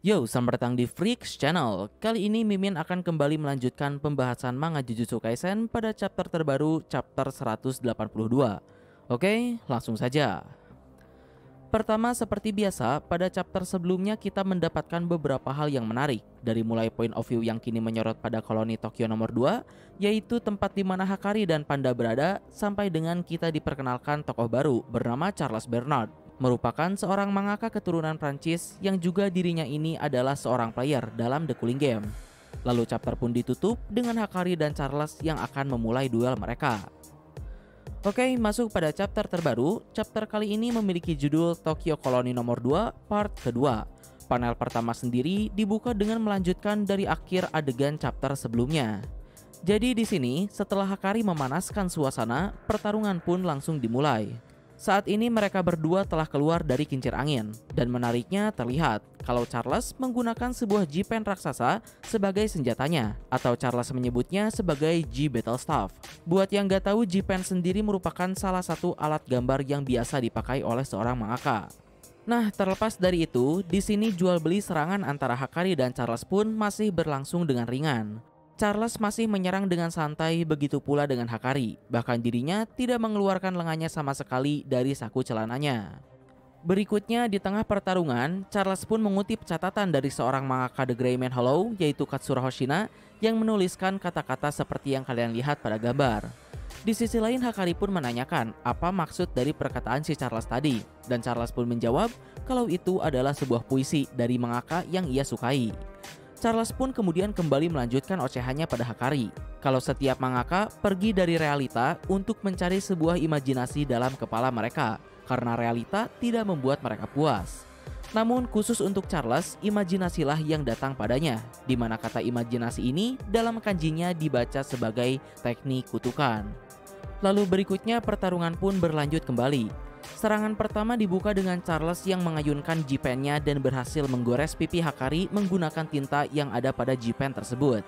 Yo, selamat datang di Freaks Channel. Kali ini Mimin akan kembali melanjutkan pembahasan manga Jujutsu Kaisen pada chapter terbaru, chapter 182. Oke, langsung saja. Pertama, seperti biasa, pada chapter sebelumnya kita mendapatkan beberapa hal yang menarik. Dari mulai point of view yang kini menyorot pada koloni Tokyo nomor 2, yaitu tempat di mana Hakari dan Panda berada, sampai dengan kita diperkenalkan tokoh baru bernama Charles Bernard. Merupakan seorang mangaka keturunan Prancis yang juga dirinya ini adalah seorang player dalam The Cooling Game. Lalu chapter pun ditutup dengan Hakari dan Charles yang akan memulai duel mereka. Oke, masuk pada chapter terbaru. Chapter kali ini memiliki judul Tokyo Koloni nomor 2 part kedua. Panel pertama sendiri dibuka dengan melanjutkan dari akhir adegan chapter sebelumnya. Jadi di sini setelah Hakari memanaskan suasana, pertarungan pun langsung dimulai. Saat ini mereka berdua telah keluar dari kincir angin, dan menariknya terlihat kalau Charles menggunakan sebuah G-Pen raksasa sebagai senjatanya, atau Charles menyebutnya sebagai G-Battle Staff. Buat yang gak tahu, G-Pen sendiri merupakan salah satu alat gambar yang biasa dipakai oleh seorang mangaka. Nah, terlepas dari itu, di sini jual beli serangan antara Hakari dan Charles pun masih berlangsung dengan ringan. Charles masih menyerang dengan santai, begitu pula dengan Hakari. Bahkan dirinya tidak mengeluarkan lengannya sama sekali dari saku celananya. Berikutnya di tengah pertarungan, Charles pun mengutip catatan dari seorang mangaka The Gray Man Hollow, yaitu Katsura Hoshina, yang menuliskan kata-kata seperti yang kalian lihat pada gambar. Di sisi lain, Hakari pun menanyakan apa maksud dari perkataan si Charles tadi, dan Charles pun menjawab kalau itu adalah sebuah puisi dari mangaka yang ia sukai. Charles pun kemudian kembali melanjutkan ocehannya pada Hakari, kalau setiap mangaka pergi dari realita untuk mencari sebuah imajinasi dalam kepala mereka, karena realita tidak membuat mereka puas. Namun khusus untuk Charles, imajinasilah yang datang padanya, di mana kata imajinasi ini dalam kanjinya dibaca sebagai teknik kutukan. Lalu berikutnya pertarungan pun berlanjut kembali. Serangan pertama dibuka dengan Charles yang mengayunkan G-Pen-nya dan berhasil menggores pipi Hakari menggunakan tinta yang ada pada G-Pen tersebut.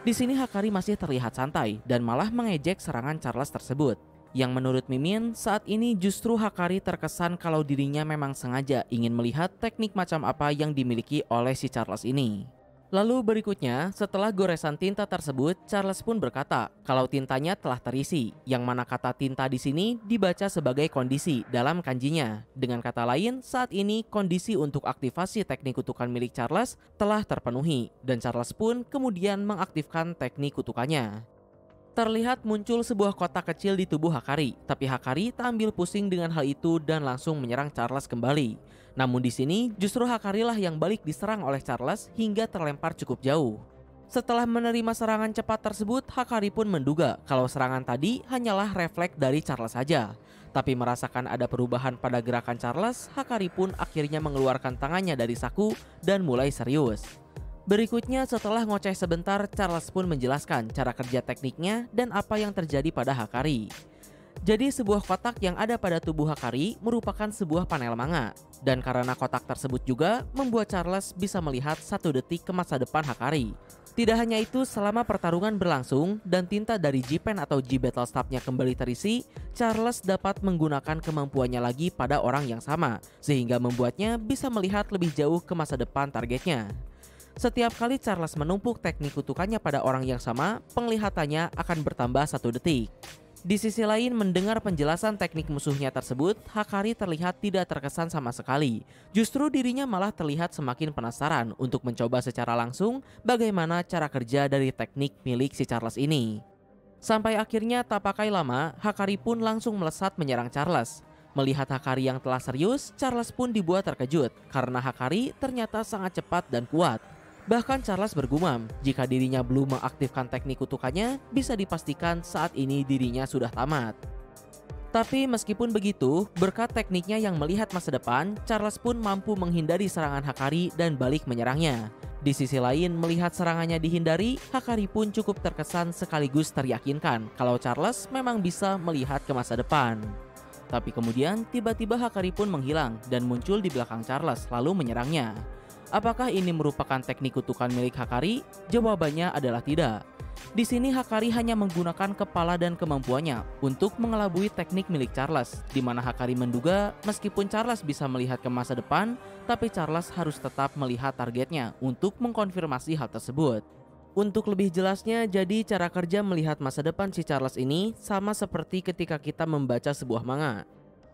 Di sini Hakari masih terlihat santai dan malah mengejek serangan Charles tersebut. Yang menurut Mimin, saat ini justru Hakari terkesan kalau dirinya memang sengaja ingin melihat teknik macam apa yang dimiliki oleh si Charles ini. Lalu berikutnya, setelah goresan tinta tersebut, Charles pun berkata kalau tintanya telah terisi, yang mana kata tinta di sini dibaca sebagai kondisi dalam kanjinya. Dengan kata lain, saat ini kondisi untuk aktivasi teknik kutukan milik Charles telah terpenuhi, dan Charles pun kemudian mengaktifkan teknik kutukannya. Terlihat muncul sebuah kotak kecil di tubuh Hakari, tapi Hakari tak ambil pusing dengan hal itu dan langsung menyerang Charles kembali. Namun di sini justru Hakari lah yang balik diserang oleh Charles hingga terlempar cukup jauh. Setelah menerima serangan cepat tersebut, Hakari pun menduga kalau serangan tadi hanyalah refleks dari Charles saja. Tapi merasakan ada perubahan pada gerakan Charles, Hakari pun akhirnya mengeluarkan tangannya dari saku dan mulai serius. Berikutnya setelah ngoceh sebentar, Charles pun menjelaskan cara kerja tekniknya dan apa yang terjadi pada Hakari. Jadi sebuah kotak yang ada pada tubuh Hakari merupakan sebuah panel manga. Dan karena kotak tersebut juga membuat Charles bisa melihat 1 detik ke masa depan Hakari. Tidak hanya itu, selama pertarungan berlangsung dan tinta dari G-Pen atau G-Battle Staff-nya kembali terisi, Charles dapat menggunakan kemampuannya lagi pada orang yang sama, sehingga membuatnya bisa melihat lebih jauh ke masa depan targetnya. Setiap kali Charles menumpuk teknik kutukannya pada orang yang sama, penglihatannya akan bertambah 1 detik. Di sisi lain, mendengar penjelasan teknik musuhnya tersebut, Hakari terlihat tidak terkesan sama sekali. Justru dirinya malah terlihat semakin penasaran untuk mencoba secara langsung bagaimana cara kerja dari teknik milik si Charles ini. Sampai akhirnya tak pakai lama, Hakari pun langsung melesat menyerang Charles. Melihat Hakari yang telah serius, Charles pun dibuat terkejut karena Hakari ternyata sangat cepat dan kuat. Bahkan Charles bergumam jika dirinya belum mengaktifkan teknik kutukannya, bisa dipastikan saat ini dirinya sudah tamat. Tapi meskipun begitu, berkat tekniknya yang melihat masa depan, Charles pun mampu menghindari serangan Hakari dan balik menyerangnya. Di sisi lain, melihat serangannya dihindari, Hakari pun cukup terkesan sekaligus teryakinkan kalau Charles memang bisa melihat ke masa depan. Tapi kemudian tiba-tiba Hakari pun menghilang dan muncul di belakang Charles lalu menyerangnya. Apakah ini merupakan teknik kutukan milik Hakari? Jawabannya adalah tidak. Di sini Hakari hanya menggunakan kepala dan kemampuannya untuk mengelabui teknik milik Charles, di mana Hakari menduga meskipun Charles bisa melihat ke masa depan, tapi Charles harus tetap melihat targetnya untuk mengkonfirmasi hal tersebut. Untuk lebih jelasnya, jadi cara kerja melihat masa depan si Charles ini sama seperti ketika kita membaca sebuah manga.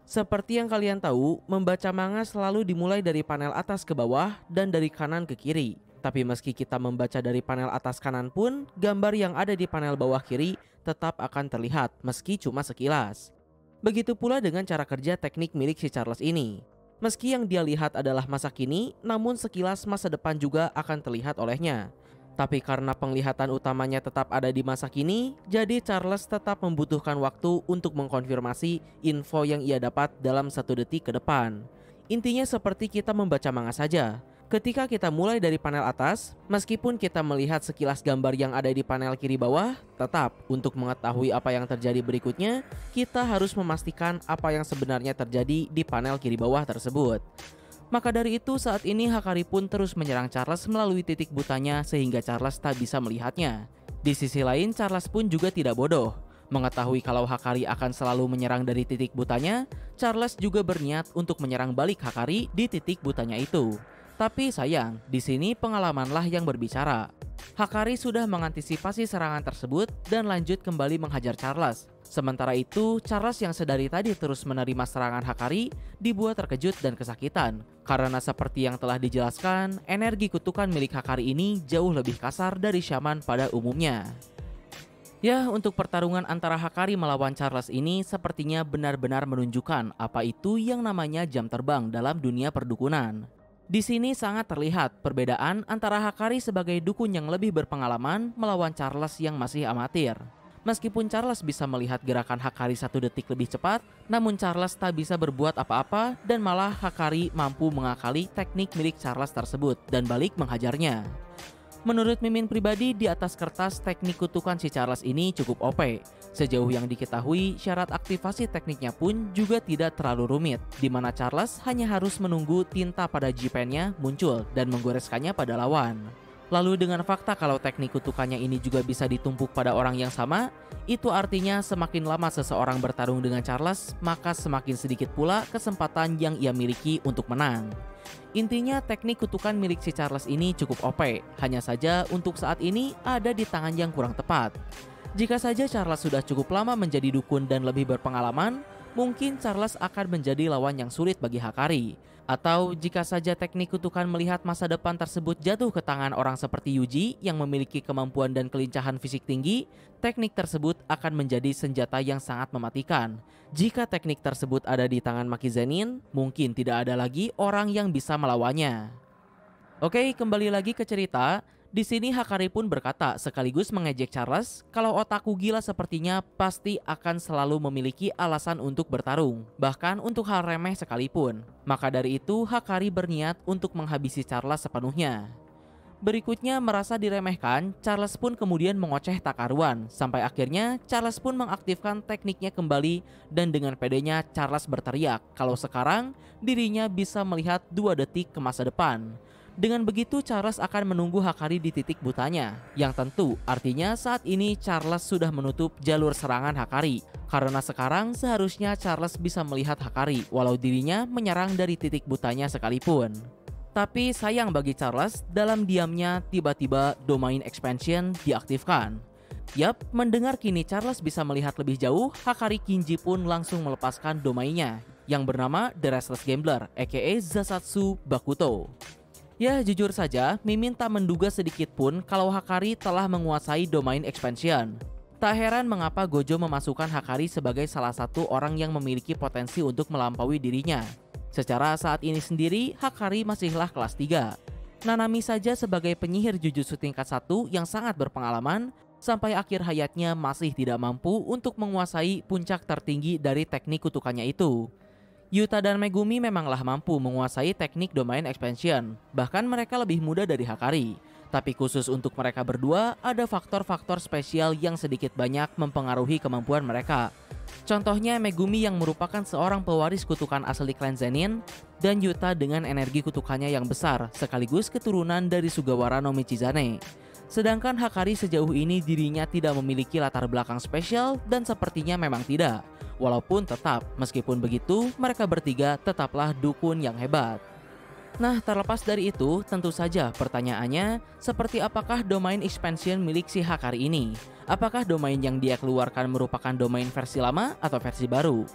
Seperti yang kalian tahu, membaca manga selalu dimulai dari panel atas ke bawah dan dari kanan ke kiri. Tapi meski kita membaca dari panel atas kanan pun, gambar yang ada di panel bawah kiri tetap akan terlihat meski cuma sekilas. Begitu pula dengan cara kerja teknik milik si Charles ini. Meski yang dia lihat adalah masa kini, namun sekilas masa depan juga akan terlihat olehnya. Tapi karena penglihatan utamanya tetap ada di masa kini, jadi Charles tetap membutuhkan waktu untuk mengkonfirmasi info yang ia dapat dalam 1 detik ke depan. Intinya seperti kita membaca manga saja. Ketika kita mulai dari panel atas, meskipun kita melihat sekilas gambar yang ada di panel kiri bawah, tetap untuk mengetahui apa yang terjadi berikutnya, kita harus memastikan apa yang sebenarnya terjadi di panel kiri bawah tersebut. Maka dari itu saat ini Hakari pun terus menyerang Charles melalui titik butanya sehingga Charles tak bisa melihatnya. Di sisi lain, Charles pun juga tidak bodoh. Mengetahui kalau Hakari akan selalu menyerang dari titik butanya, Charles juga berniat untuk menyerang balik Hakari di titik butanya itu. Tapi sayang, di sini pengalamanlah yang berbicara. Hakari sudah mengantisipasi serangan tersebut dan lanjut kembali menghajar Charles. Sementara itu, Charles yang sedari tadi terus menerima serangan Hakari dibuat terkejut dan kesakitan. Karena seperti yang telah dijelaskan, energi kutukan milik Hakari ini jauh lebih kasar dari Shaman pada umumnya. Ya, untuk pertarungan antara Hakari melawan Charles ini sepertinya benar-benar menunjukkan apa itu yang namanya jam terbang dalam dunia perdukunan. Di sini sangat terlihat perbedaan antara Hakari sebagai dukun yang lebih berpengalaman melawan Charles yang masih amatir. Meskipun Charles bisa melihat gerakan Hakari 1 detik lebih cepat, namun Charles tak bisa berbuat apa-apa dan malah Hakari mampu mengakali teknik milik Charles tersebut dan balik menghajarnya. Menurut Mimin pribadi, di atas kertas teknik kutukan si Charles ini cukup OP. Sejauh yang diketahui, syarat aktivasi tekniknya pun juga tidak terlalu rumit, di mana Charles hanya harus menunggu tinta pada G-Pen-nya muncul dan menggoreskannya pada lawan. Lalu dengan fakta kalau teknik kutukannya ini juga bisa ditumpuk pada orang yang sama, itu artinya semakin lama seseorang bertarung dengan Charles, maka semakin sedikit pula kesempatan yang ia miliki untuk menang. Intinya teknik kutukan milik si Charles ini cukup OP, hanya saja untuk saat ini ada di tangan yang kurang tepat. Jika saja Charles sudah cukup lama menjadi dukun dan lebih berpengalaman, mungkin Charles akan menjadi lawan yang sulit bagi Hakari. Atau jika saja teknik kutukan melihat masa depan tersebut jatuh ke tangan orang seperti Yuji yang memiliki kemampuan dan kelincahan fisik tinggi, teknik tersebut akan menjadi senjata yang sangat mematikan. Jika teknik tersebut ada di tangan Maki Zenin, mungkin tidak ada lagi orang yang bisa melawannya. Oke, kembali lagi ke cerita. Di sini Hakari pun berkata sekaligus mengejek Charles kalau otaku gila sepertinya pasti akan selalu memiliki alasan untuk bertarung, bahkan untuk hal remeh sekalipun. Maka dari itu Hakari berniat untuk menghabisi Charles sepenuhnya. Berikutnya merasa diremehkan, Charles pun kemudian mengoceh tak karuan, sampai akhirnya Charles pun mengaktifkan tekniknya kembali dan dengan pedenya Charles berteriak kalau sekarang dirinya bisa melihat 2 detik ke masa depan. Dengan begitu Charles akan menunggu Hakari di titik butanya, yang tentu artinya saat ini Charles sudah menutup jalur serangan Hakari. Karena sekarang seharusnya Charles bisa melihat Hakari walau dirinya menyerang dari titik butanya sekalipun. Tapi sayang bagi Charles, dalam diamnya tiba-tiba Domain Expansion diaktifkan. Yap, mendengar kini Charles bisa melihat lebih jauh, Hakari Kinji pun langsung melepaskan domainnya yang bernama The Restless Gambler aka Zasatsu Bakuto. Ya, jujur saja, Mimin tak menduga sedikit pun kalau Hakari telah menguasai Domain Expansion. Tak heran mengapa Gojo memasukkan Hakari sebagai salah satu orang yang memiliki potensi untuk melampaui dirinya. Secara saat ini sendiri, Hakari masihlah kelas 3. Nanami saja sebagai penyihir Jujutsu tingkat 1 yang sangat berpengalaman, sampai akhir hayatnya masih tidak mampu untuk menguasai puncak tertinggi dari teknik kutukannya itu. Yuta dan Megumi memanglah mampu menguasai teknik Domain Expansion, bahkan mereka lebih muda dari Hakari. Tapi khusus untuk mereka berdua, ada faktor-faktor spesial yang sedikit banyak mempengaruhi kemampuan mereka. Contohnya Megumi yang merupakan seorang pewaris kutukan asli klan Zenin, dan Yuta dengan energi kutukannya yang besar, sekaligus keturunan dari Sugawara no Michizane. Sedangkan Hakari sejauh ini dirinya tidak memiliki latar belakang spesial dan sepertinya memang tidak. Walaupun tetap, meskipun begitu, mereka bertiga tetaplah dukun yang hebat. Nah, terlepas dari itu, tentu saja pertanyaannya, seperti apakah domain expansion milik si Hakari ini? Apakah domain yang dia keluarkan merupakan domain versi lama atau versi baru?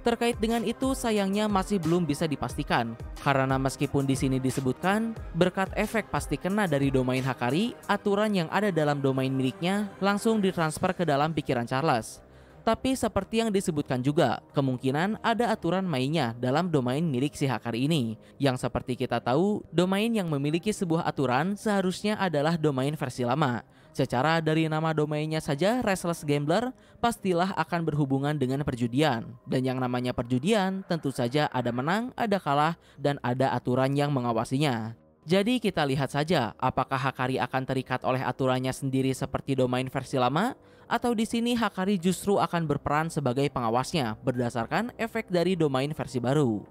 Terkait dengan itu, sayangnya masih belum bisa dipastikan, karena meskipun di sini disebutkan, berkat efek pasti kena dari domain Hakari, aturan yang ada dalam domain miliknya langsung ditransfer ke dalam pikiran Charles. Tapi seperti yang disebutkan juga, kemungkinan ada aturan mainnya dalam domain milik si Hakari ini. Yang seperti kita tahu, domain yang memiliki sebuah aturan seharusnya adalah domain versi lama. Secara dari nama domainnya saja, Restless Gambler pastilah akan berhubungan dengan perjudian. Dan yang namanya perjudian tentu saja ada menang, ada kalah, dan ada aturan yang mengawasinya. Jadi kita lihat saja apakah Hakari akan terikat oleh aturannya sendiri seperti domain versi lama, atau di sini Hakari justru akan berperan sebagai pengawasnya berdasarkan efek dari domain versi baru.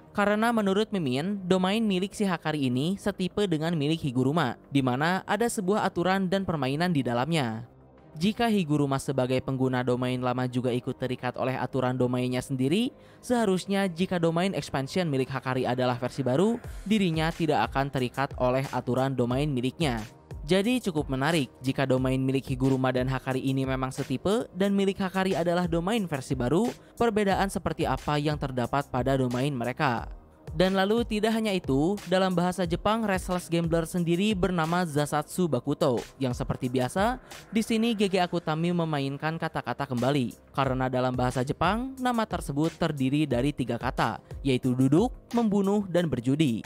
Karena menurut Mimin, domain milik si Hakari ini setipe dengan milik Higuruma, di mana ada sebuah aturan dan permainan di dalamnya. Jika Higuruma sebagai pengguna domain lama juga ikut terikat oleh aturan domainnya sendiri, seharusnya jika domain expansion milik Hakari adalah versi baru, dirinya tidak akan terikat oleh aturan domain miliknya. Jadi cukup menarik jika domain milik Higuruma dan Hakari ini memang setipe dan milik Hakari adalah domain versi baru, perbedaan seperti apa yang terdapat pada domain mereka. Dan lalu tidak hanya itu, dalam bahasa Jepang Restless Gambler sendiri bernama Zasatsu Bakuto, yang seperti biasa, di sini GG Akutami memainkan kata-kata kembali. Karena dalam bahasa Jepang, nama tersebut terdiri dari 3 kata, yaitu duduk, membunuh, dan berjudi.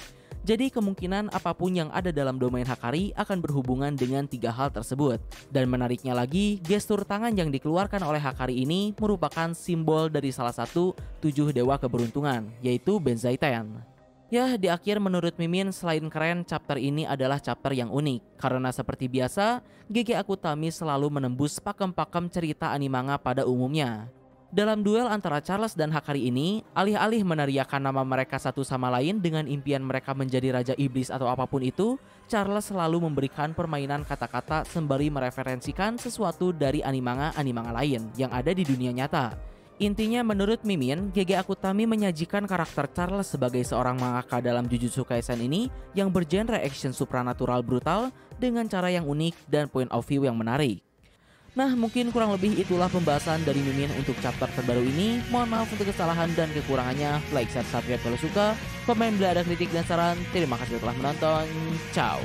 Jadi kemungkinan apapun yang ada dalam domain Hakari akan berhubungan dengan 3 hal tersebut. Dan menariknya lagi, gestur tangan yang dikeluarkan oleh Hakari ini merupakan simbol dari salah satu 7 dewa keberuntungan, yaitu Benzaiten. Ya, di akhir menurut Mimin selain keren, chapter ini adalah chapter yang unik. Karena seperti biasa, GG Akutami selalu menembus pakem-pakem cerita animanga pada umumnya. Dalam duel antara Charles dan Hakari ini, alih-alih meneriakkan nama mereka satu sama lain dengan impian mereka menjadi Raja Iblis atau apapun itu, Charles selalu memberikan permainan kata-kata sembari mereferensikan sesuatu dari animanga-animanga lain yang ada di dunia nyata. Intinya menurut Mimin, GG Akutami menyajikan karakter Charles sebagai seorang mangaka dalam Jujutsu Kaisen ini yang bergenre action supranatural brutal dengan cara yang unik dan point of view yang menarik. Nah, mungkin kurang lebih itulah pembahasan dari Mimin untuk chapter terbaru ini. Mohon maaf untuk kesalahan dan kekurangannya. Like, share, subscribe kalau suka. Komen bila ada kritik dan saran. Terima kasih telah menonton. Ciao.